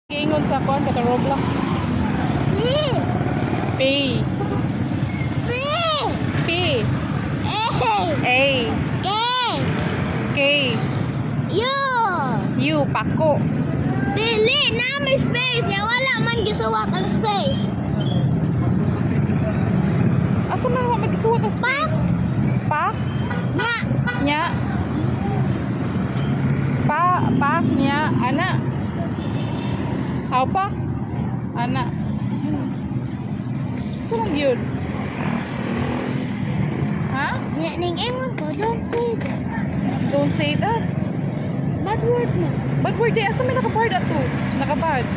Giingon sa kuan sa Roblox. P. P. A. K. U. Pako. Dili na may space nya wala man gisuwat ang space. Asa man mo magsuot ang space? Pa? Nya. Nya. Pa nya ana. Aw pa? Ana. Saan yun? Ha? Nya ning ingon ko don't say that. Don't say that. Bad word na. But where di asa may nakapard ato? Nakapard.